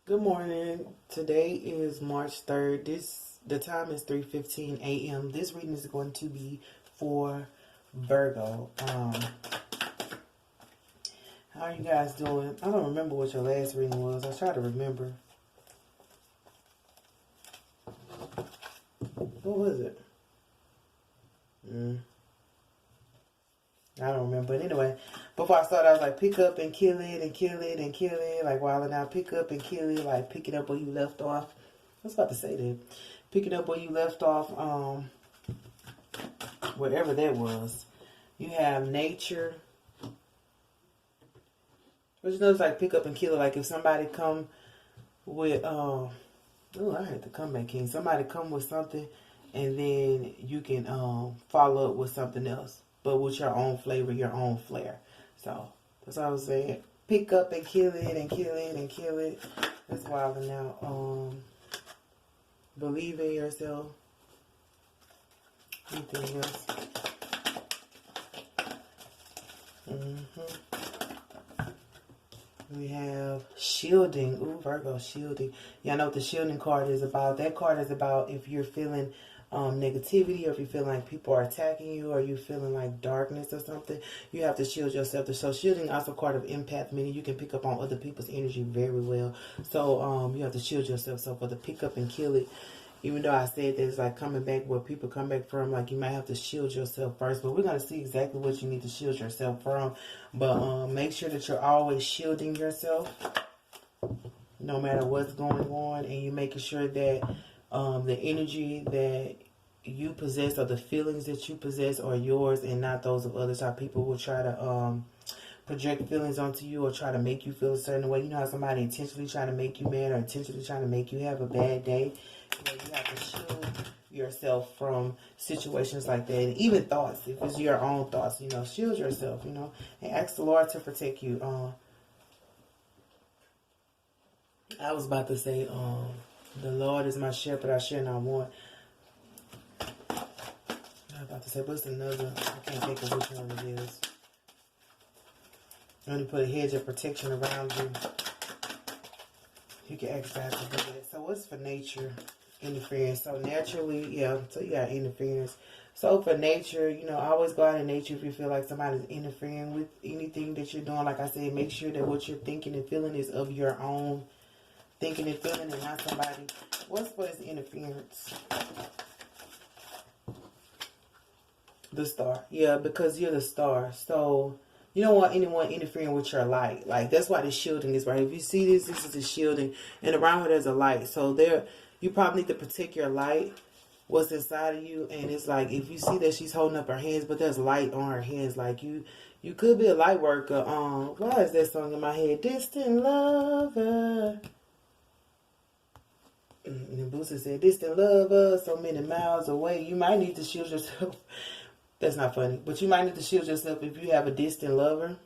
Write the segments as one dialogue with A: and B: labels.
A: Good morning. Today is March 3rd. The time is 3:15 a.m. This reading is going to be for Virgo. How are you guys doing? I don't remember what your last reading was. I try to remember. What was it? I don't remember. But anyway, before I started, I was like, pick up and kill it and kill it and kill it. Like, while now, pick up and kill it. Like, pick it up where you left off. I was about to say that. Pick it up where you left off. Whatever that was. You have nature. But you know, it's like pick up and kill it. Like, if somebody come with, oh, I had the comeback king. Somebody come with something, and then you can follow up with something else, but with your own flavor, your own flair. So that's what I was saying. Pick up and kill it and kill it and kill it. That's wild. Now, believe in yourself. Anything else? We have shielding. Ooh, Virgo, shielding. Y'all know what the shielding card is about. That card is about if you're feeling negativity, or if you feel like people are attacking you, or you feeling like darkness or something, you have to shield yourself. So shielding also a card of empath, meaning you can pick up on other people's energy very well. So you have to shield yourself. So for the pick up and kill it, even though I said that it's like coming back where people come back from, like you might have to shield yourself first. But we're going to see exactly what you need to shield yourself from. But make sure that you're always shielding yourself no matter what's going on. And you're making sure that the energy that you possess, or the feelings that you possess, are yours and not those of others. How people will try to project feelings onto you or try to make you feel a certain way. You know how somebody intentionally trying to make you mad or intentionally trying to make you have a bad day? You know, you have to shield yourself from situations like that. And even thoughts, if it's your own thoughts, you know, shield yourself, you know, and ask the Lord to protect you. I was about to say, the Lord is my shepherd, I shall not want. I was about to say, what's another? I can't think of which one it is. When you put a hedge of protection around you, you can ask God to do that. So what's for nature? Interference. So naturally, yeah, so you got interference. So for nature, you know, always go out in nature if you feel like somebody's interfering with anything that you're doing. Like I said, make sure that what you're thinking and feeling is of your own thinking and feeling and not somebody. What's for this interference? The star. Yeah, because you're the star. So you don't want anyone interfering with your light. Like, that's why the shielding is right. If you see this, this is the shielding. And around her, there's a light. So there, you probably need to protect your light, what's inside of you. And it's like, if you see that she's holding up her hands, but there's light on her hands. Like, you could be a light worker. Why is that song in my head? Distant lover. And Boosie said, distant lover, so many miles away. You might need to shield yourself. That's not funny. But you might need to shield yourself if you have a distant lover.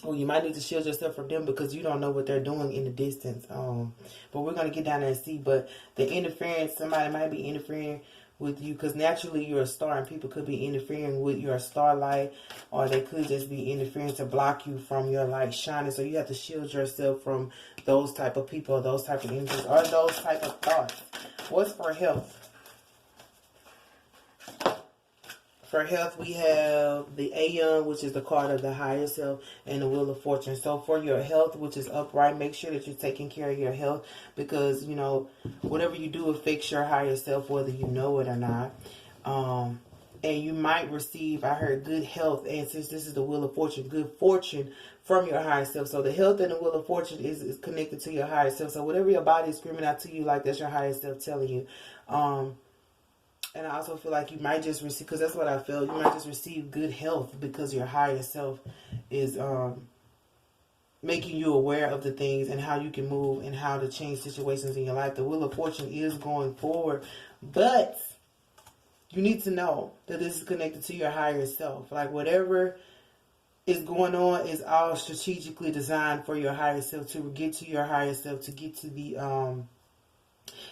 A: Or you might need to shield yourself from them because you don't know what they're doing in the distance. But we're going to get down there and see. But the interference, somebody might be interfering with you because naturally you're a star and people could be interfering with your starlight, or they could just be interfering to block you from your light shining. So you have to shield yourself from those type of people, those type of energies, or those type of thoughts. What's for health? For health, we have the Aeon, which is the card of the higher self, and the Wheel of Fortune. So for your health, which is upright, make sure that you're taking care of your health because, you know, whatever you do affects your higher self, whether you know it or not. And you might receive, I heard, good health. And since this is the Wheel of Fortune, good fortune from your higher self. So the health and the Wheel of Fortune is connected to your higher self. So whatever your body is screaming out to you, like that's your higher self telling you. And I also feel like you might just receive, because that's what I feel, you might just receive good health because your higher self is making you aware of the things and how you can move and how to change situations in your life. The Wheel of Fortune is going forward, but you need to know that this is connected to your higher self. Like whatever is going on is all strategically designed for your higher self, to get to your higher self, to get to the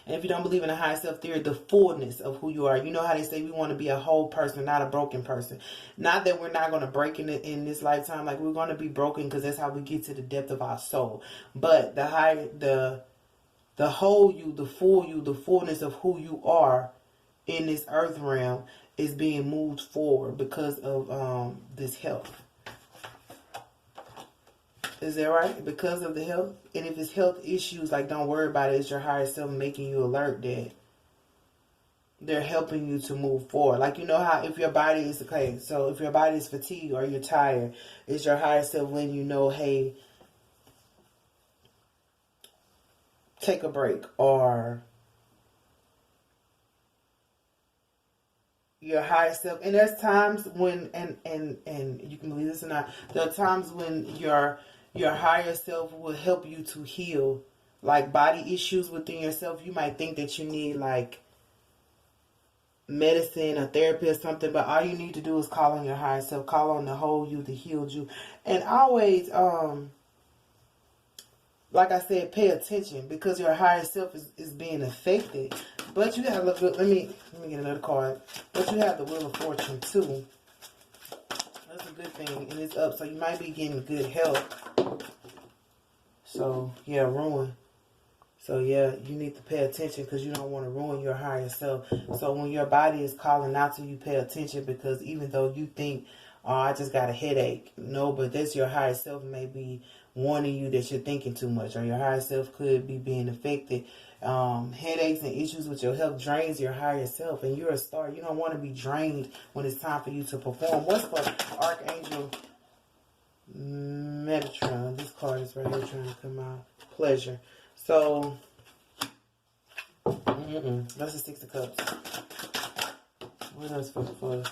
A: And if you don't believe in the higher self theory, the fullness of who you are. You know how they say we want to be a whole person, not a broken person. Not that we're not going to break in this lifetime. Like, we're going to be broken because that's how we get to the depth of our soul. But the whole you, the full you, the fullness of who you are in this earth realm is being moved forward because of this health. Is that right? Because of the health? And if it's health issues, like, don't worry about it. It's your higher self making you alert that they're helping you to move forward. Like, you know how if your body is, okay, so if your body is fatigued or you're tired, it's your higher self letting you know, hey, take a break. Or your higher self. And there's times when, and you can believe this or not, there are times when your higher self will help you to heal, like, body issues within yourself. You might think that you need, like, medicine or therapy or something, but all you need to do is call on your higher self, call on the whole you, the healed you. And always, like I said, pay attention, because your higher self is being affected. But you have, look, let me get another card. But you have the Wheel of Fortune too. That's a good thing, and it's up, so you might be getting good health. So yeah, ruin. So yeah, you need to pay attention, because you don't want to ruin your higher self. So when your body is calling out to you, pay attention, because even though you think, oh, I just got a headache, no, but that's your higher self may be warning you that you're thinking too much, or your higher self could be being affected. Headaches and issues with your health drains your higher self, and you're a star. You don't want to be drained when it's time for you to perform. What's for Archangel Metatron? This card is right here trying to come out. Pleasure. So, that's the Six of Cups. What else for?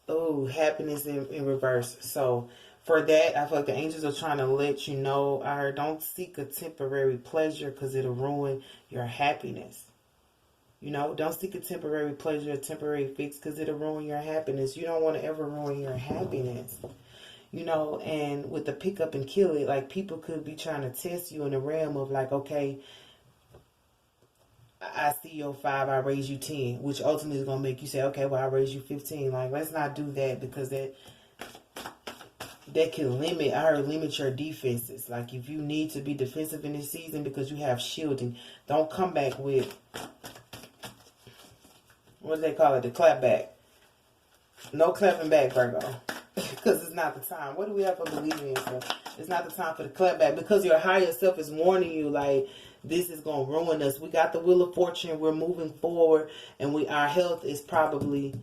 A: Oh, happiness in reverse. So, for that, I feel like the angels are trying to let you know, don't seek a temporary pleasure, because it'll ruin your happiness. You know, don't seek a temporary pleasure, a temporary fix, because it'll ruin your happiness. You don't want to ever ruin your happiness. You know, and with the pick up and kill it, like, people could be trying to test you in the realm of, like, okay, I see your 5, I raise you 10, which ultimately is going to make you say, okay, well, I raise you 15. Like, let's not do that, because that can limit your defenses. Like, if you need to be defensive in this season because you have shielding, don't come back with, what do they call it, the clap back. No clapping back, Virgo. Because it's not the time. What do we have for believing in yourself? It's not the time for the clap back, because your higher self is warning you, like, this is going to ruin us. We got the Wheel of Fortune. We're moving forward, and our health is probably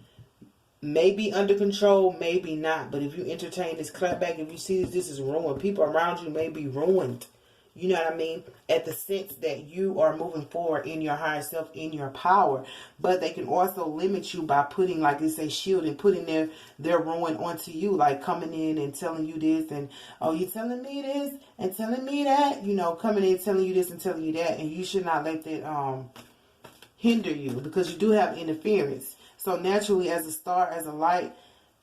A: maybe under control, maybe not. But if you entertain this clapback, if you see this is ruined, people around you may be ruined. You know what I mean? At the sense that you are moving forward in your higher self, in your power. But they can also limit you by putting, like they say, shield, and putting their ruin onto you. Like, coming in and telling you this, and, oh, you're telling me this and telling me that. You know, coming in telling you this and telling you that. And you should not let that hinder you, because you do have interference. So naturally, as a star, as a light,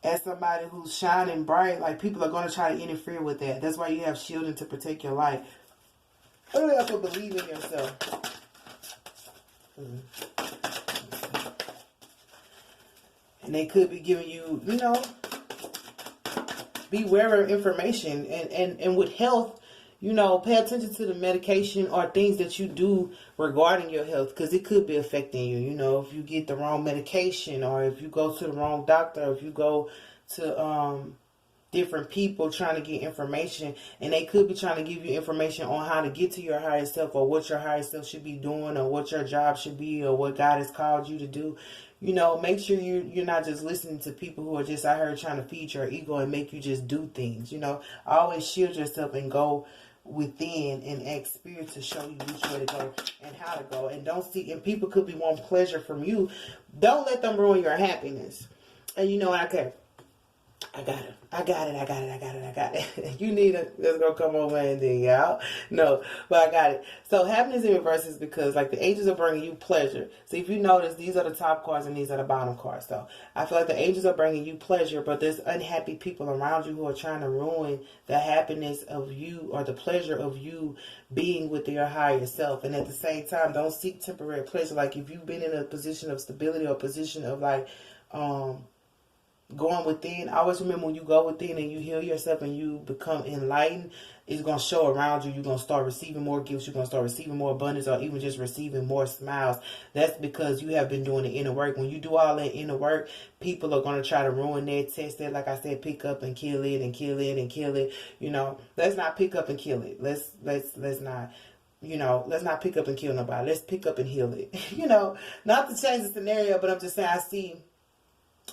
A: as somebody who's shining bright, like, people are going to try to interfere with that. That's why you have shielding, to protect your light. What do you have to believe in yourself? And they could be giving you, you know, beware of information. And with health, you know, pay attention to the medication or things that you do regarding your health, because it could be affecting you. You know, if you get the wrong medication, or if you go to the wrong doctor, or if you go to different people trying to get information, and they could be trying to give you information on how to get to your higher self, or what your higher self should be doing, or what your job should be, or what God has called you to do. You know, make sure you're not just listening to people who are just out here trying to feed your ego and make you just do things. You know, always shield yourself and go within and ask spirit to show you which way to go and how to go. And don't see, and people could be wanting pleasure from you. Don't let them ruin your happiness. And you know, okay, I got it. I got it. I got it. I got it. I got it. You need it. Let's go come over and dig out. No, but I got it. So happiness in reverse is because like the angels are bringing you pleasure. So if you notice, these are the top cards and these are the bottom cards. So I feel like the angels are bringing you pleasure, but there's unhappy people around you who are trying to ruin the happiness of you or the pleasure of you being with your higher self. And at the same time, don't seek temporary pleasure. Like if you've been in a position of stability or a position of like, going within, I always remember when you go within and you heal yourself and you become enlightened, it's going to show around you. You're going to start receiving more gifts. You're going to start receiving more abundance or even just receiving more smiles. That's because you have been doing the inner work. When you do all that inner work, people are going to try to ruin that, test it. Like I said, pick up and kill it and kill it and kill it. You know, let's not pick up and kill it. Let's not. You know, let's not pick up and kill nobody. Let's pick up and heal it. You know, not to change the scenario, but I'm just saying I see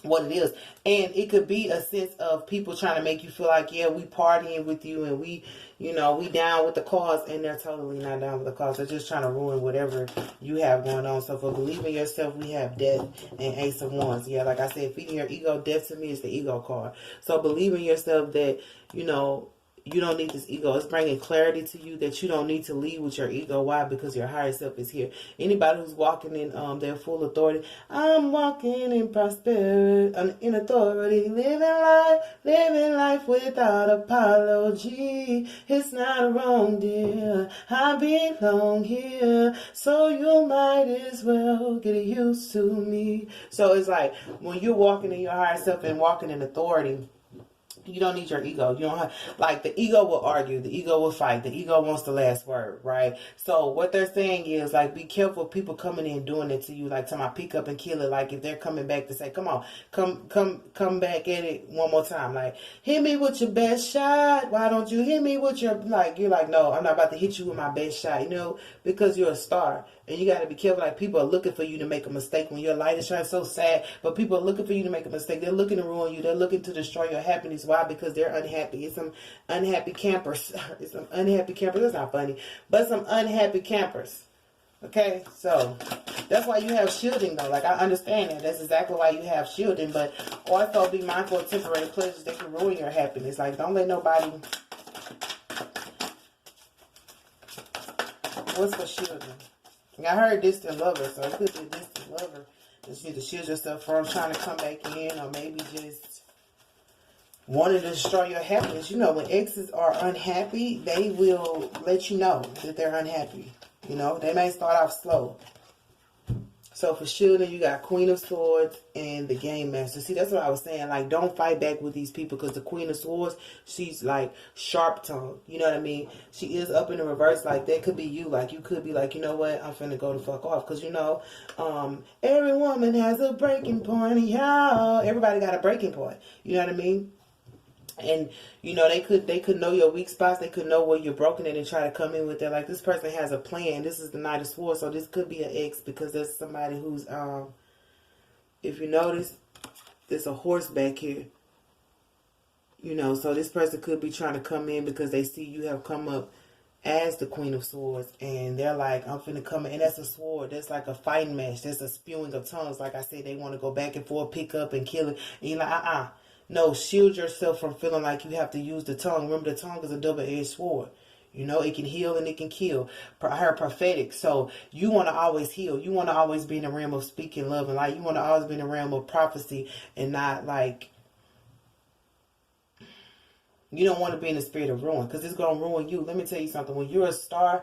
A: what it is. And it could be a sense of people trying to make you feel like, yeah, we partying with you and we, you know, we down with the cause, and they're totally not down with the cause. They're just trying to ruin whatever you have going on. So for believing in yourself, we have death and Ace of Wands. Yeah, like I said, feeding your ego, death to me is the ego card. So believe in yourself that, you know, you don't need this ego. It's bringing clarity to you that you don't need to lead with your ego. Why? Because your higher self is here. Anybody who's walking in their full authority, I'm walking in prosperity, in authority, living life without apology. It's not wrong, dear. I belong here, so you might as well get used to me. So it's like when you're walking in your higher self and walking in authority, you don't need your ego. You don't have, like, the ego will argue, the ego will fight, the ego wants the last word, right? So what they're saying is, like, be careful of people coming in doing it to you, like, to pick up and kill it. Like, if they're coming back to say, come on, come back at it one more time. Like, hit me with your best shot. Why don't you hit me with your, like, you're like, no, I'm not about to hit you with my best shot, you know, because you're a star. And you got to be careful. Like, people are looking for you to make a mistake when your light is shining. So sad. But people are looking for you to make a mistake. They're looking to ruin you. They're looking to destroy your happiness. Why? Because they're unhappy. It's some unhappy campers. It's some unhappy campers. That's not funny. But some unhappy campers. Okay? So, that's why you have shielding, though. Like, I understand that. That's exactly why you have shielding. But also be mindful of temporary pleasures that can ruin your happiness. Like, don't let nobody... What's for shielding? I heard distant lover, so it could be a distant lover that you need to shield yourself from, trying to come back in, or maybe just wanting to destroy your happiness. You know, when exes are unhappy, they will let you know that they're unhappy. You know, they may start off slow. So for shielding, you got Queen of Swords and the Game Master. See, that's what I was saying. Like, don't fight back with these people, because the Queen of Swords, she's like sharp-tongued. You know what I mean? She is up in the reverse. Like, that could be you. Like, you could be like, you know what? I'm finna go the fuck off. Because, you know, every woman has a breaking point. Yeah, everybody got a breaking point. You know what I mean? And, you know, they could know your weak spots. They could know where you're broken at and try to come in with that. Like, this person has a plan. This is the Knight of Swords. So this could be an ex, because there's somebody who's, if you notice, there's a horse back here. You know, so this person could be trying to come in because they see you have come up as the Queen of Swords. And they're like, I'm finna come in. And that's a sword. That's like a fighting match. That's a spewing of tongues. Like I said, they want to go back and forth, pick up and kill it. And you're like, No, shield yourself from feeling like you have to use the tongue. Remember, the tongue is a double-edged sword. You know, it can heal and it can kill. Her prophetic. So you want to always heal. You want to always be in the realm of speaking love and light. You want to always be in the realm of prophecy and not like... You don't want to be in the spirit of ruin, because it's going to ruin you. Let me tell you something. When you're a star,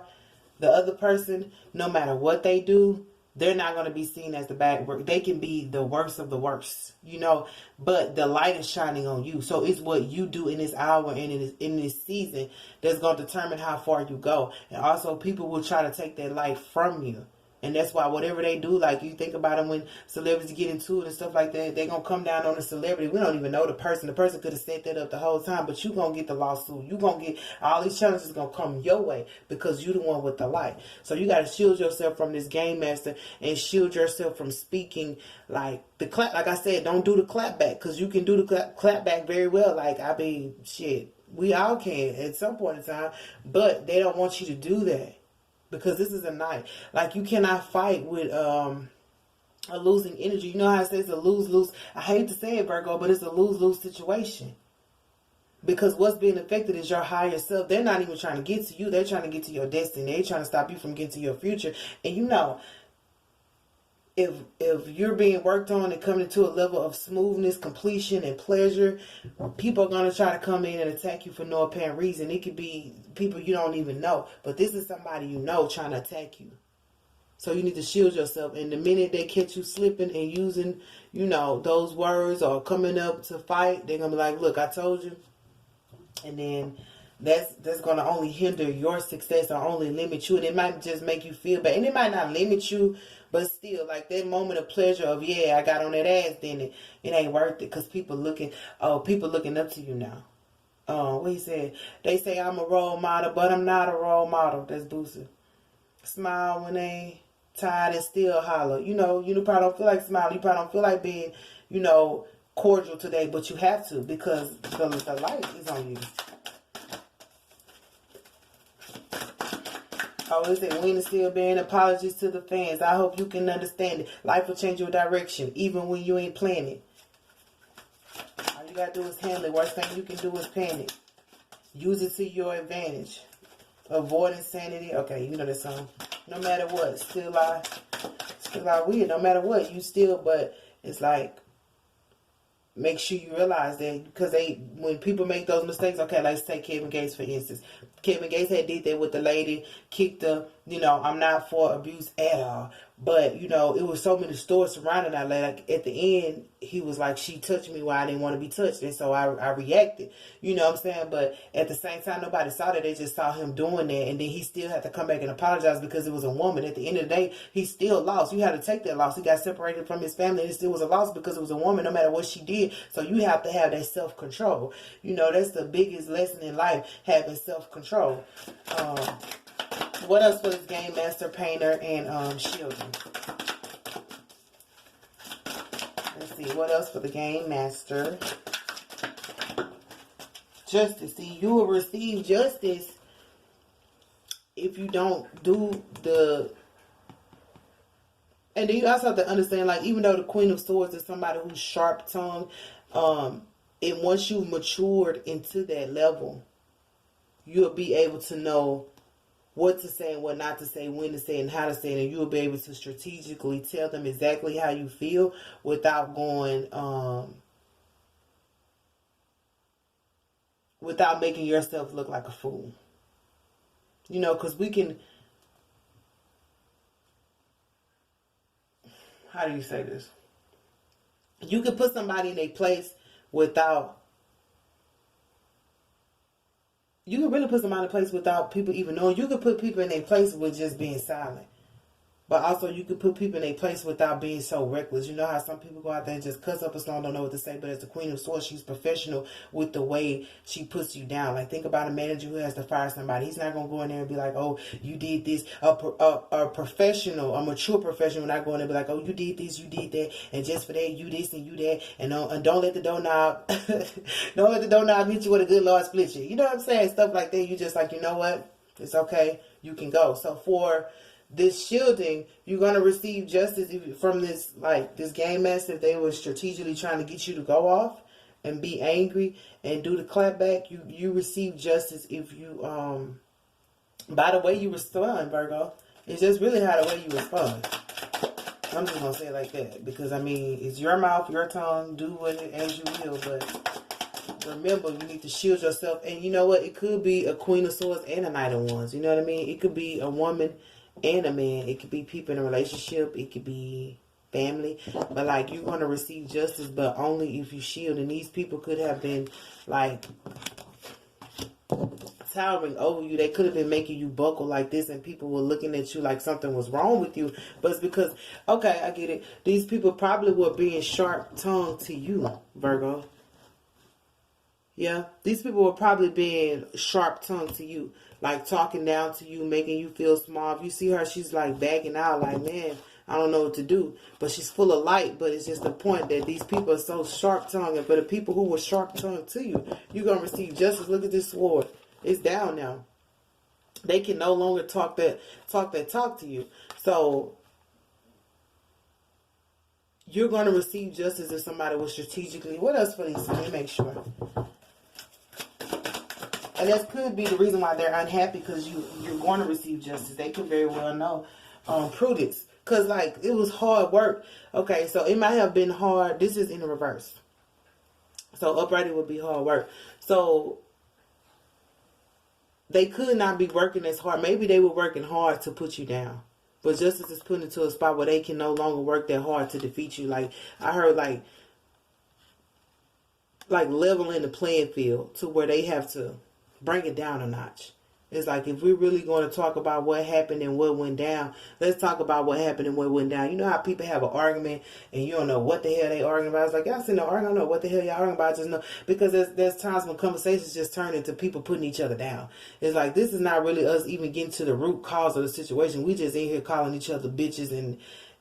A: the other person, no matter what they do, they're not going to be seen as the bad work. They can be the worst of the worst, you know, but the light is shining on you. So it's what you do in this hour and in this season that's going to determine how far you go. And also, people will try to take that light from you. And that's why whatever they do, like you think about them when celebrities get into it and stuff like that, they're going to come down on the celebrity. We don't even know the person. The person could have set that up the whole time, but you're going to get the lawsuit. You're going to get all these challenges going to come your way because you're the one with the light. So you got to shield yourself from this game master and shield yourself from speaking like the clap. Like I said, don't do the clap back, because you can do the clap back very well. Like, I mean, shit, we all can at some point in time, but they don't want you to do that. Because this is a night. Like, you cannot fight with a losing energy. You know how it says a lose-lose. I hate to say it, Virgo, but it's a lose-lose situation. Because what's being affected is your higher self. They're not even trying to get to you. They're trying to get to your destiny. They're trying to stop you from getting to your future. And you know, if you're being worked on and coming to a level of smoothness, completion, and pleasure, people are going to try to come in and attack you for no apparent reason. It could be people you don't even know. But this is somebody you know trying to attack you. So you need to shield yourself. And the minute they catch you slipping and using, you know, those words or coming up to fight, they're going to be like, look, I told you. And then that's going to only hinder your success or only limit you. And it might just make you feel bad. And it might not limit you, but still, like that moment of pleasure of, yeah, I got on that ass, then it ain't worth it. Because people looking up to you now. What he said? They say I'm a role model, but I'm not a role model. That's Boosie. Smile when they tired and still holler. You probably don't feel like smiling. You probably don't feel like being, cordial today, but you have to because the light is on you. Oh, it said, Win is still bearing apologies to the fans. I hope you can understand it. Life will change your direction, even when you ain't planning. All you gotta do is handle it. Worst thing you can do is panic. Use it to your advantage. Avoid insanity. Okay, you know that song. No matter what, still I weird. No matter what, you still, but it's like, make sure you realize that because when people make those mistakes, okay, let's take Kevin Gates for instance. Kevin Gates had did that with the lady, kicked her, I'm not for abuse at all. But, it was so many stories surrounding that lady. Like, at the end, he was like, she touched me while I didn't want to be touched. And so I reacted. You know what I'm saying? But at the same time, nobody saw that. They just saw him doing that. And then he still had to come back and apologize because it was a woman. At the end of the day, he still lost. You had to take that loss. He got separated from his family. And it still was a loss because it was a woman, no matter what she did. So you have to have that self-control. That's the biggest lesson in life, having self-control. What else for this Game Master, Painter, and Shielding? Let's see. What else for the Game Master? Justice. See, you will receive justice if you don't do the... And then you also have to understand, like, even though the Queen of Swords is somebody who's sharp-tongued, and once you've matured into that level, you'll be able to know what to say and what not to say, when to say and how to say it, and you'll be able to strategically tell them exactly how you feel without going, without making yourself look like a fool. Because we can, how do you say this? You can put somebody in a place without, you can really put somebody in a place without people even knowing. You can put people in a place with just being silent. But also you can put people in a place without being so reckless. You know how some people go out there and just cuss up a storm, don't know what to say. But as the Queen of Swords, she's professional with the way she puts you down. Like, think about a manager who has to fire somebody. He's not going to go in there and be like, oh, you did this. A professional, a mature professional, not going to be like, oh, you did this, you did that. And just for that, you this and you that. And don't let the doorknob, don't let the doorknob hit you with a good Lord split you. You know what I'm saying? Stuff like that. You just like, you know what? It's okay. You can go. So for this shielding, you're going to receive justice from this, like, this Game Master. If they were strategically trying to get you to go off and be angry and do the clap back, you receive justice if you, by the way you respond, Virgo. It's just really how the way you respond. I'm just going to say it like that because, it's your mouth, your tongue, do with it as you will, but remember, you need to shield yourself. And you know what? It could be a Queen of Swords and a Knight of Wands. You know what I mean? It could be a woman and a man. It could be people in a relationship. It could be family. But, like, you're going to receive justice, but only if you shield. And these people could have been, like, towering over you. They could have been making you buckle like this, and people were looking at you like something was wrong with you. But it's because, okay, I get it. These people probably were being sharp-tongued to you, Virgo. Yeah, these people were probably being sharp-tongued to you. Like, talking down to you, making you feel small. If you see her, she's like backing out, like, man, I don't know what to do. But she's full of light, but it's just the point that these people are so sharp-tongued. But the people who were sharp-tongued to you, you're going to receive justice. Look at this sword. It's down now. They can no longer talk that talk to you. So, you're going to receive justice if somebody was strategically. What else for these? Let me make sure. And that could be the reason why they're unhappy, because you're going to receive justice. They could very well know prudence. Because, like, it was hard work. Okay, so it might have been hard. This is in the reverse. So upright, it would be hard work. So they could not be working as hard. Maybe they were working hard to put you down. But justice is put into a spot where they can no longer work that hard to defeat you. Like, I heard, like leveling the playing field to where they have to bring it down a notch. It's like, if we're really going to talk about what happened and what went down, let's talk about what happened and what went down. You know how people have an argument and you don't know what the hell they arguing about? It's like, y'all sitting there arguing, I don't know what the hell y'all arguing about. I just know, because there's times when conversations just turn into people putting each other down. It's like, this is not really us even getting to the root cause of the situation. We just in here calling each other bitches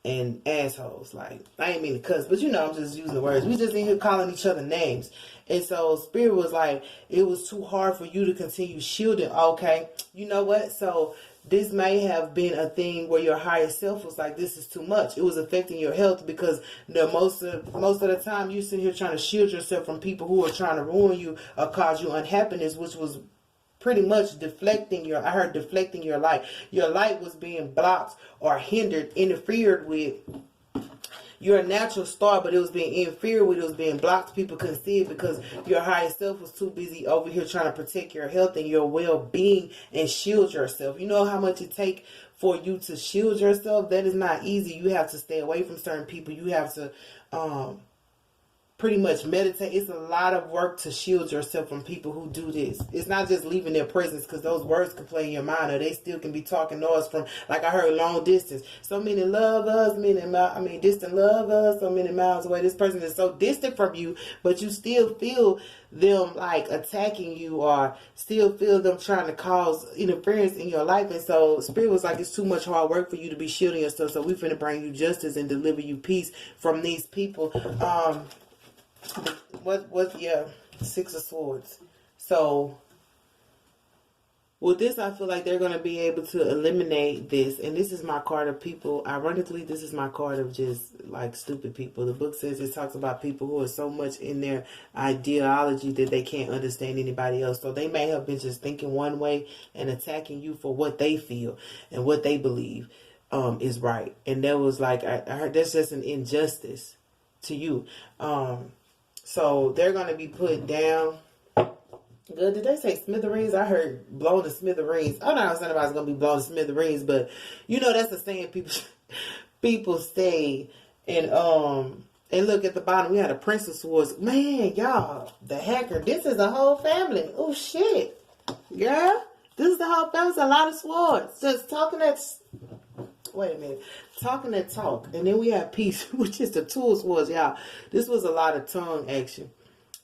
A: and assholes. Like, I ain't mean to cuss, but you know, I'm just using the words. We just in here calling each other names. And so Spirit was like, it was too hard for you to continue shielding. Okay, you know what? So this may have been a thing where your higher self was like, this is too much. It was affecting your health, because most of the time you sit here trying to shield yourself from people who are trying to ruin you or cause you unhappiness, which was pretty much deflecting your light. Your light was being blocked or hindered, interfered with. You're a natural star, but it was being interfered with. It was being blocked. People couldn't see it because your higher self was too busy over here trying to protect your health and your well-being and shield yourself. You know how much it takes for you to shield yourself? That is not easy. You have to stay away from certain people. You have to pretty much meditate. It's a lot of work to shield yourself from people who do this. It's not just leaving their presence, because those words can play in your mind, or they still can be talking noise from, like I heard, long distance. So many love us, distant love us, so many miles away. This person is so distant from you, but you still feel them like attacking you, or still feel them trying to cause interference in your life. And so Spirit was like, it's too much hard work for you to be shielding yourself. So we finna bring you justice and deliver you peace from these people. Six of Swords. So with this, I feel like they're going to be able to eliminate this. And this is my card of people. Ironically, this is my card of just like stupid people. The book says, it talks about people who are so much in their ideology that they can't understand anybody else. So they may have been just thinking one way and attacking you for what they feel and what they believe is right. And that was like, I heard that's just an injustice to you. So they're going to be put down. Good. Did they say smithereens? I heard blown to smithereens. I don't know if anybody's going to be blown to smithereens, but you know that's the saying people say. And look at the bottom. We had a Prince of Swords. Man, y'all, the hacker. This is the whole family. Oh shit, girl. This is the whole family. It's a lot of swords. Just talking that. Wait a minute. Talking that talk. And then we have peace, which is the Two of Swords, y'all. This was a lot of tongue action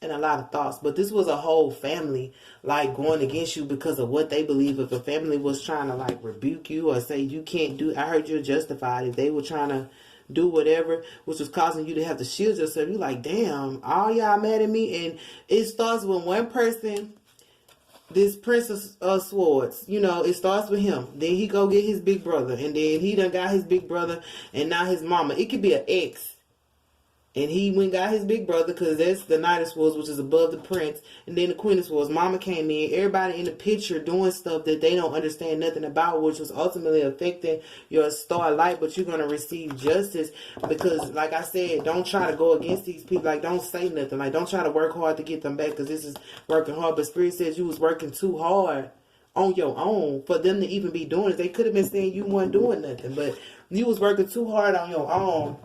A: and a lot of thoughts. But this was a whole family, like, going against you because of what they believe. If a family was trying to, like, rebuke you or say you can't do, I heard you're justified. If they were trying to do whatever, which was causing you to have to shield yourself, you're like, damn, all y'all mad at me. And it starts with one person. This Prince of Swords, you know, it starts with him. Then he go get his big brother. And then he done got his big brother and now his mama. It could be an ex. And he went and got his big brother, because that's the Knight of Swords, which is above the Prince. And then the Queen of Swords. Mama came in. Everybody in the picture doing stuff that they don't understand nothing about, which was ultimately affecting your star light. But you're going to receive justice because, like I said, don't try to go against these people. Like, don't say nothing. Like, don't try to work hard to get them back, because this is working hard. But Spirit says you was working too hard on your own for them to even be doing it. They could have been saying you weren't doing nothing, but you was working too hard on your own.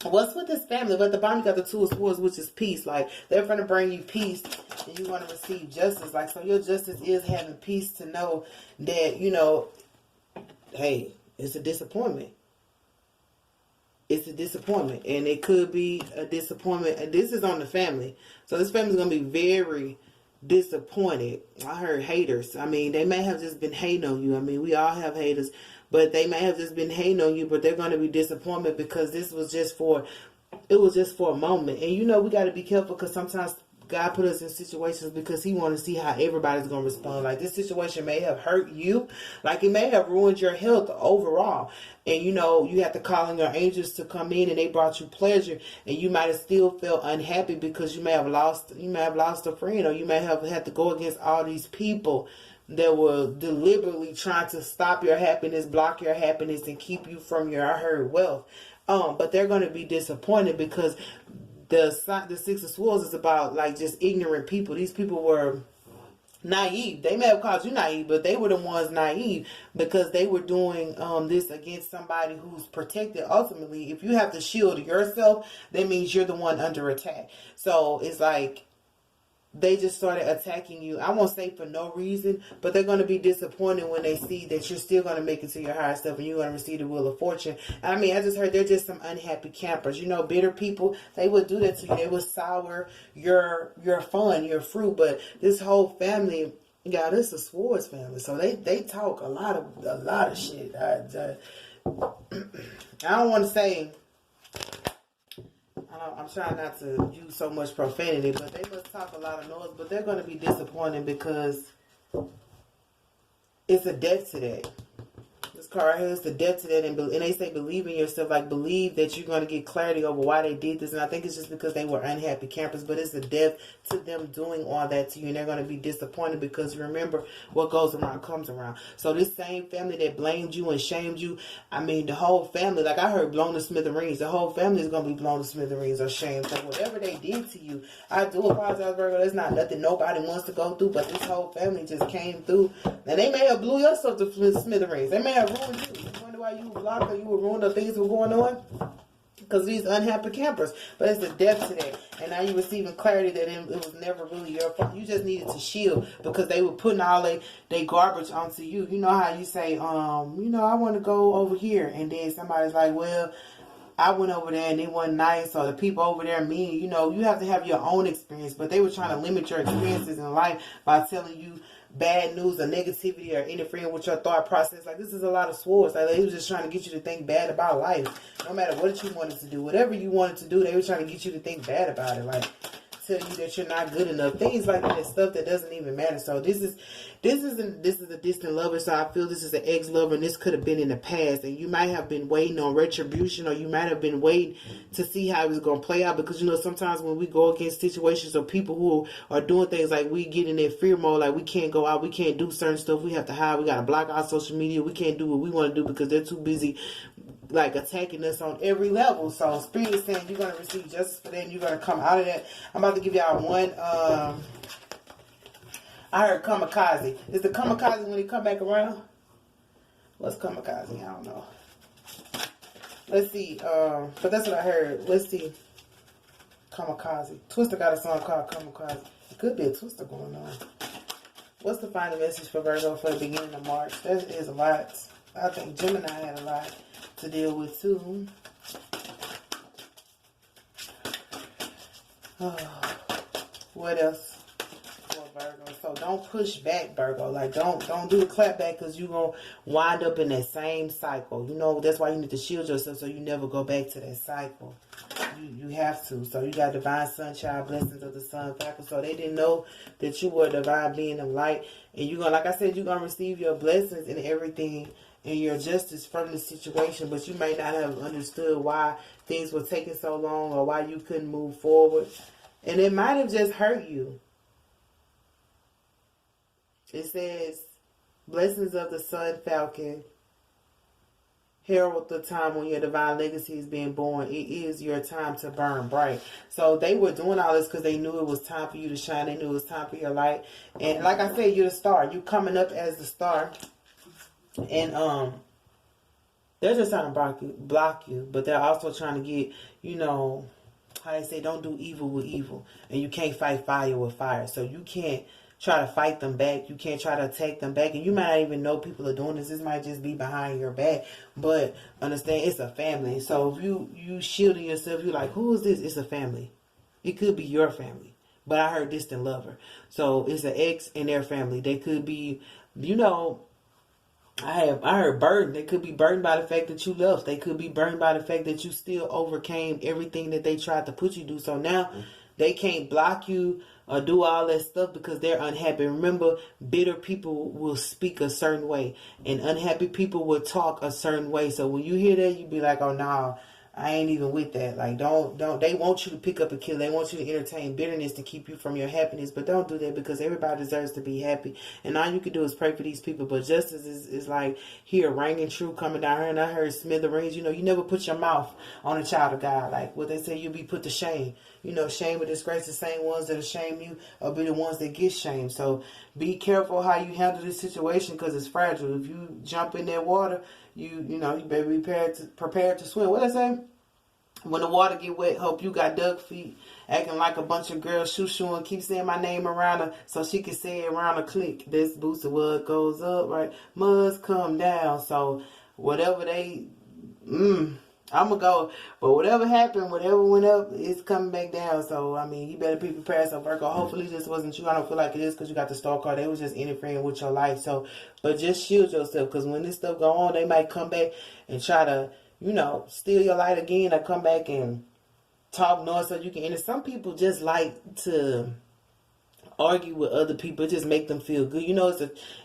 A: What's with this family? But at the bottom, you got the Two of Swords, which is peace. Like, they're going to bring you peace, and you want to receive justice. Like, so your justice is having peace to know that, you know, hey, it's a disappointment. It's a disappointment, and it could be a disappointment. And this is on the family. So this family is going to be very disappointed. I heard haters. I mean, they may have just been hating on you. I mean, we all have haters. But they may have just been hating on you, but they're going to be disappointed because this was just for, it was just for a moment. And you know, we got to be careful, because sometimes God put us in situations because he want to see how everybody's going to respond. Like, this situation may have hurt you. Like, it may have ruined your health overall. And, you know, you have to call on your angels to come in, and they brought you pleasure. And you might have still felt unhappy because you may have lost a friend, or you may have had to go against all these people that were deliberately trying to stop your happiness, block your happiness, and keep you from your, I heard, wealth. But they're going to be disappointed because the Six of Swords is about, like, just ignorant people. These people were naive. They may have called you naive, but they were the ones naive because they were doing this against somebody who's protected. Ultimately, if you have to shield yourself, that means you're the one under attack. So it's like they just started attacking you. I won't say for no reason, but they're going to be disappointed when they see that you're still going to make it to your higher stuff and you're going to receive the Wheel of Fortune. I mean, I just heard they're just some unhappy campers. You know, bitter people, they would do that to you. They would sour your fun, your fruit. But this whole family, yeah, this is a Swords family, so they talk a lot of shit. I don't want to say. I'm trying not to use so much profanity, but they must talk a lot of noise. But they're going to be disappointed because it's a death to that. This card has the death to that, and they say believe in yourself, like believe that you're going to get clarity over why they did this. And I think it's just because they were unhappy campers, but it's a death to them doing all that to you, and they're going to be disappointed because remember, what goes around comes around. So this same family that blamed you and shamed you, I mean, the whole family, like I heard, blown to smithereens. The whole family is going to be blown to smithereens or shamed. So whatever they did to you, I do apologize, Virgo. That's not nothing nobody wants to go through, but this whole family just came through, and they may have blew yourself to smithereens. They may have ruined you. You wonder why you were blocked or you were ruined or things were going on? Because these unhappy campers. But it's the death to that. And now you're receiving clarity that it was never really your fault. You just needed to shield because they were putting all they garbage onto you. You know how you say, you know, I want to go over here. And then somebody's like, well, I went over there and it wasn't nice, or the people over there mean. You know, you have to have your own experience. But they were trying to limit your experiences in life by telling you bad news or negativity or interfering with your thought process. Like, this is a lot of swords. Like, they were just trying to get you to think bad about life. No matter what you wanted to do, whatever you wanted to do, they were trying to get you to think bad about it. Like, tell you that you're not good enough. Things like that, stuff that doesn't even matter. So this is a distant lover. So I feel this is an ex-lover, and this could have been in the past. And you might have been waiting on retribution, or you might have been waiting to see how it was going to play out. Because, you know, sometimes when we go against situations or people who are doing things, like we get in that fear mode, like we can't go out, we can't do certain stuff, we have to hide, we got to block our social media, we can't do what we want to do because they're too busy, like, attacking us on every level. So Spirit is saying you're going to receive justice for that, and you're going to come out of that. I'm about to give y'all one. I heard kamikaze. Is the kamikaze when he come back around? What's kamikaze? I don't know. Let's see. But that's what I heard. Let's see. Kamikaze. Twister got a song called Kamikaze. It could be a Twister going on. What's the final message for Virgo for the beginning of March? That is a lot. I think Gemini had a lot to deal with too. What else for Virgo? So don't push back, Virgo. Like, don't do a clap back, because you're going to wind up in that same cycle. You know, that's why you need to shield yourself so you never go back to that cycle. You have to. So you got divine sunshine, blessings of the sun factor. So they didn't know that you were a divine being of light. And you're going to, like I said, you're going to receive your blessings and everything and your justice from the situation. But you may not have understood why things were taking so long, or why you couldn't move forward. And it might have just hurt you. It says, blessings of the sun falcon herald the time when your divine legacy is being born. It is your time to burn bright. So they were doing all this because they knew it was time for you to shine. They knew it was time for your light. And like I said, you're the star. You're coming up as the star. And they're just trying to block you. But they're also trying to get, you know, how they say, don't do evil with evil. And you can't fight fire with fire. So you can't try to fight them back. You can't try to attack them back. And you might not even know people are doing this. This might just be behind your back. But understand, it's a family. So if you shielding yourself, you're like, who is this? It's a family. It could be your family. But I heard distant lover. So it's an ex and their family. They could be, you know, I heard burdened. They could be burdened by the fact that you left. They could be burdened by the fact that you still overcame everything that they tried to put you through. So now they can't block you or do all that stuff because they're unhappy. Remember, bitter people will speak a certain way, and unhappy people will talk a certain way. So when you hear that, you be like, oh no, I ain't even with that. Like, don't. They want you to pick up a kill. They want you to entertain bitterness to keep you from your happiness. But don't do that, because everybody deserves to be happy. And all you can do is pray for these people. But justice is like here, ringing true, coming down here. And I heard smithereens. You know, you never put your mouth on a child of God. Like what they say, you'll be put to shame. You know, shame and disgrace, the same ones that shame you will be the ones that get shamed. So be careful how you handle this situation, because it's fragile. If you jump in that water, you better be prepared to swim. What I say? When the water get wet, hope you got duck feet, acting like a bunch of girls shoo-shooing, keep saying my name around her so she can say it around a clique. This booster what goes up, right, must come down. So whatever I'ma go. But whatever happened, whatever went up, it's coming back down. So, I mean, you better be prepared. So, Virgo, hopefully this wasn't you. I don't feel like it is, because you got the star card. They was just interfering with your life. So, but just shield yourself, because when this stuff go on, they might come back and try to, steal your light again, or come back and talk noise so you can enter. Some people just like to argue with other people. It just make them feel good.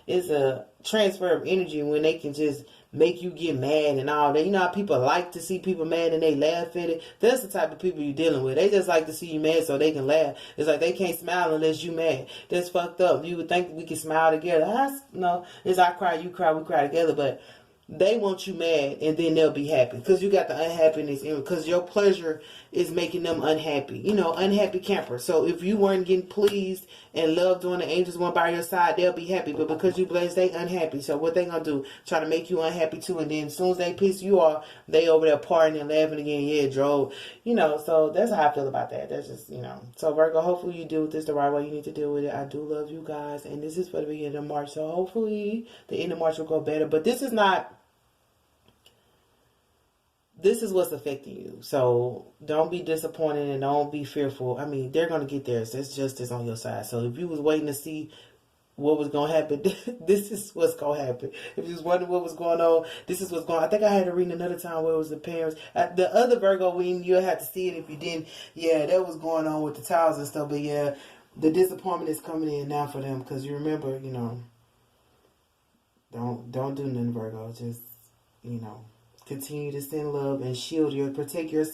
A: It's a transfer of energy when they can just make you get mad and all that. You know how people like to see people mad and they laugh at it? That's the type of people you're dealing with. They just like to see you mad so they can laugh. It's like they can't smile unless you mad. That's fucked up. You would think we can smile together. No, it's I cry, you cry, we cry together. But they want you mad, and then they'll be happy because you got the unhappiness in, because your pleasure is making them unhappy. Unhappy camper. So if you weren't getting pleased and loved when the angels weren't by your side, they'll be happy. But because you blessed, they unhappy. So what they gonna do? Try to make you unhappy too, and then as soon as they piss you off, they over there partying and laughing again. Yeah, drove. So that's how I feel about that. That's just, So Virgo, hopefully you deal with this the right way you need to deal with it. I do love you guys, and this is for the beginning of March. So hopefully the end of March will go better. But this is what's affecting you. So don't be disappointed and don't be fearful. I mean, they're going to get theirs. It's justice on your side. So if you was waiting to see what was going to happen, this is what's going to happen. If you was wondering what was going on, this is what's going on. I think I had to read another time where it was the parents. The other Virgo reading, you'll have to see it if you didn't. Yeah, that was going on with the towels and stuff. But yeah, the disappointment is coming in now for them, because you remember, don't do nothing, Virgo. Just, continue to send love and protect yourself.